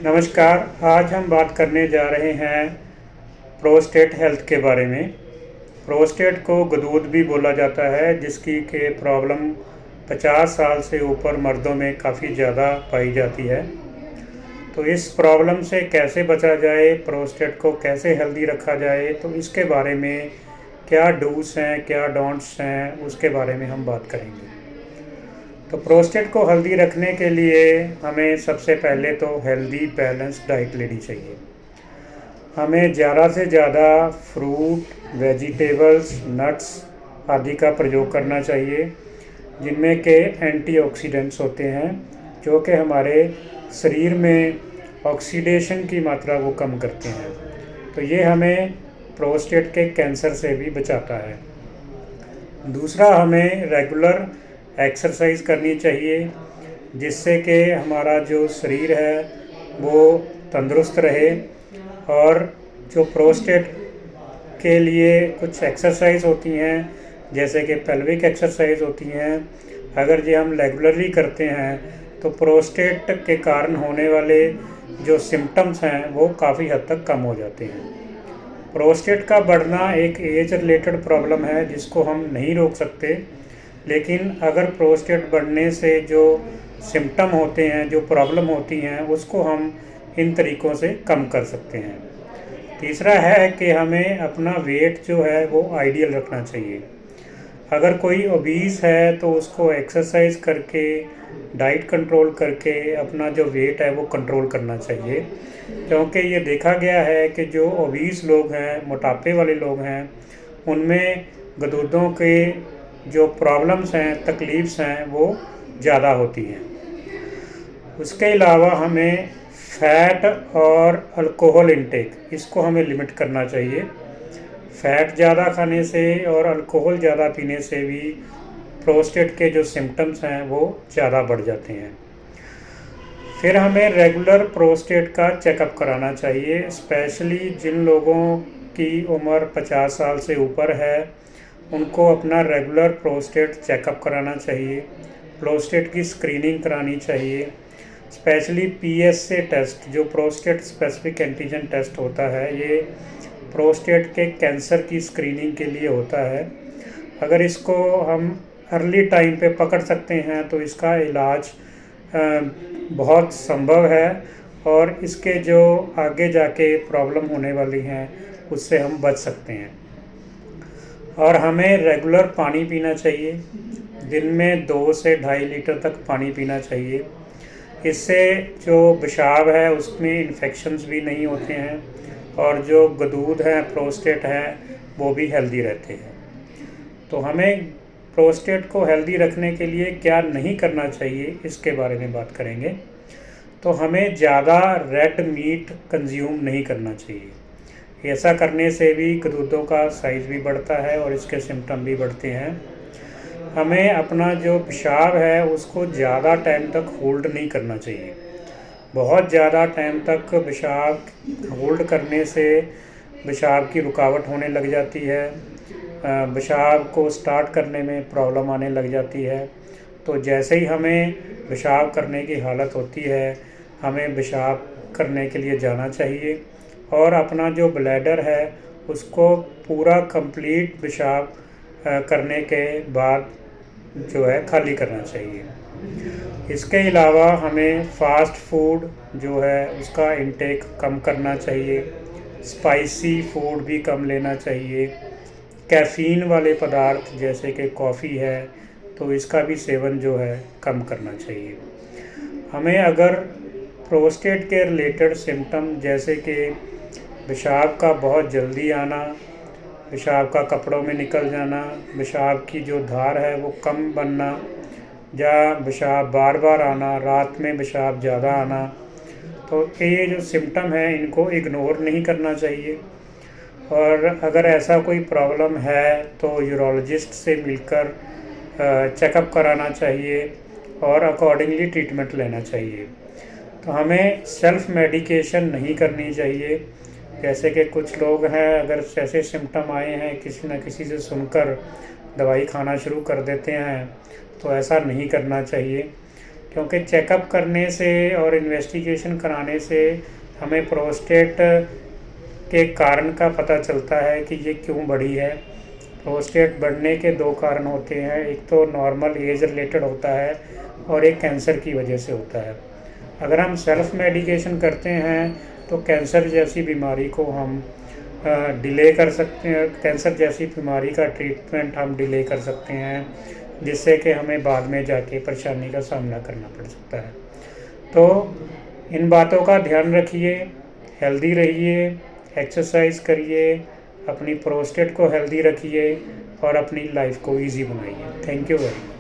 नमस्कार। आज हम बात करने जा रहे हैं प्रोस्टेट हेल्थ के बारे में। प्रोस्टेट को गदूद भी बोला जाता है, जिसकी के प्रॉब्लम 50 साल से ऊपर मर्दों में काफ़ी ज़्यादा पाई जाती है। तो इस प्रॉब्लम से कैसे बचा जाए, प्रोस्टेट को कैसे हेल्दी रखा जाए, तो इसके बारे में क्या डूज़ हैं, क्या डोंट्स हैं, उसके बारे में हम बात करेंगे। तो प्रोस्टेट को हेल्दी रखने के लिए हमें सबसे पहले तो हेल्दी बैलेंस डाइट लेनी चाहिए। हमें ज़्यादा से ज़्यादा फ्रूट, वेजिटेबल्स, नट्स आदि का प्रयोग करना चाहिए, जिनमें के एंटीऑक्सीडेंट्स होते हैं, जो कि हमारे शरीर में ऑक्सीडेशन की मात्रा को कम करते हैं। तो ये हमें प्रोस्टेट के कैंसर से भी बचाता है। दूसरा, हमें रेगुलर एक्सरसाइज करनी चाहिए, जिससे कि हमारा जो शरीर है वो तंदुरुस्त रहे। और जो प्रोस्टेट के लिए कुछ एक्सरसाइज होती हैं, जैसे कि पेल्विक एक्सरसाइज होती हैं, अगर ये हम रेगुलरली करते हैं तो प्रोस्टेट के कारण होने वाले जो सिम्टम्स हैं वो काफ़ी हद तक कम हो जाते हैं। प्रोस्टेट का बढ़ना एक एज रिलेटेड प्रॉब्लम है, जिसको हम नहीं रोक सकते, लेकिन अगर प्रोस्टेट बढ़ने से जो सिम्टम होते हैं, जो प्रॉब्लम होती हैं, उसको हम इन तरीक़ों से कम कर सकते हैं। तीसरा है कि हमें अपना वेट जो है वो आइडियल रखना चाहिए। अगर कोई ओबीस है तो उसको एक्सरसाइज करके, डाइट कंट्रोल करके अपना जो वेट है वो कंट्रोल करना चाहिए, क्योंकि ये देखा गया है कि जो ओबीस लोग हैं, मोटापे वाले लोग हैं, उनमें गदूदों के जो प्रॉब्लम्स हैं, तकलीफ़्स हैं, वो ज़्यादा होती हैं। उसके अलावा हमें फ़ैट और अल्कोहल इंटेक, इसको हमें लिमिट करना चाहिए। फ़ैट ज़्यादा खाने से और अल्कोहल ज़्यादा पीने से भी प्रोस्टेट के जो सिम्टम्स हैं वो ज़्यादा बढ़ जाते हैं। फिर हमें रेगुलर प्रोस्टेट का चेकअप कराना चाहिए, स्पेशली जिन लोगों की उम्र 50 साल से ऊपर है, उनको अपना रेगुलर प्रोस्टेट चेकअप कराना चाहिए। प्रोस्टेट की स्क्रीनिंग करानी चाहिए, स्पेशली पीएसए टेस्ट, जो प्रोस्टेट स्पेसिफिक एंटीजन टेस्ट होता है, ये प्रोस्टेट के कैंसर की स्क्रीनिंग के लिए होता है। अगर इसको हम अर्ली टाइम पे पकड़ सकते हैं तो इसका इलाज बहुत संभव है, और इसके जो आगे जाके प्रॉब्लम होने वाली हैं उससे हम बच सकते हैं। और हमें रेगुलर पानी पीना चाहिए, दिन में 2 से 2.5 लीटर तक पानी पीना चाहिए। इससे जो पेशाब है उसमें इन्फेक्शंस भी नहीं होते हैं, और जो गदूद हैं, प्रोस्टेट हैं, वो भी हेल्दी रहते हैं। तो हमें प्रोस्टेट को हेल्दी रखने के लिए क्या नहीं करना चाहिए, इसके बारे में बात करेंगे। तो हमें ज़्यादा रेड मीट कंज्यूम नहीं करना चाहिए। ऐसा करने से भी गदूदों का साइज़ भी बढ़ता है और इसके सिम्टम भी बढ़ते हैं। हमें अपना जो पेशाब है उसको ज़्यादा टाइम तक होल्ड नहीं करना चाहिए। बहुत ज़्यादा टाइम तक पेशाब होल्ड करने से पेशाब की रुकावट होने लग जाती है, पेशाब को स्टार्ट करने में प्रॉब्लम आने लग जाती है। तो जैसे ही हमें पेशाब करने की हालत होती है, हमें पेशाब करने के लिए जाना चाहिए, और अपना जो ब्लैडर है उसको पूरा कंप्लीट पेशाब करने के बाद जो है खाली करना चाहिए। इसके अलावा हमें फ़ास्ट फूड जो है उसका इंटेक कम करना चाहिए, स्पाइसी फूड भी कम लेना चाहिए, कैफ़ीन वाले पदार्थ जैसे कि कॉफ़ी है तो इसका भी सेवन जो है कम करना चाहिए। हमें अगर प्रोस्टेट के रिलेटेड सिम्टम जैसे कि पेशाब का बहुत जल्दी आना, पेशाब का कपड़ों में निकल जाना, पेशाब की जो धार है वो कम बनना, या पेशाब बार बार आना, रात में पेशाब ज़्यादा आना, तो ये जो सिम्टम है इनको इग्नोर नहीं करना चाहिए। और अगर ऐसा कोई प्रॉब्लम है तो यूरोलॉजिस्ट से मिलकर चेकअप कराना चाहिए और अकॉर्डिंगली ट्रीटमेंट लेना चाहिए। तो हमें सेल्फ़ मेडिकेशन नहीं करनी चाहिए। जैसे कि कुछ लोग हैं, अगर ऐसे सिम्टम आए हैं, किसी न किसी से सुनकर दवाई खाना शुरू कर देते हैं, तो ऐसा नहीं करना चाहिए, क्योंकि चेकअप करने से और इन्वेस्टिगेशन कराने से हमें प्रोस्टेट के कारण का पता चलता है कि ये क्यों बढ़ी है। प्रोस्टेट बढ़ने के दो कारण होते हैं, एक तो नॉर्मल एज रिलेटेड होता है और एक कैंसर की वजह से होता है। अगर हम सेल्फ मेडिकेशन करते हैं तो कैंसर जैसी बीमारी को हम डिले कर सकते हैं, कैंसर जैसी बीमारी का ट्रीटमेंट हम डिले कर सकते हैं, जिससे कि हमें बाद में जाके परेशानी का सामना करना पड़ सकता है। तो इन बातों का ध्यान रखिए, हेल्दी रहिए, एक्सरसाइज करिए, अपनी प्रोस्टेट को हेल्दी रखिए और अपनी लाइफ को इजी बनाइए। Thank you very much.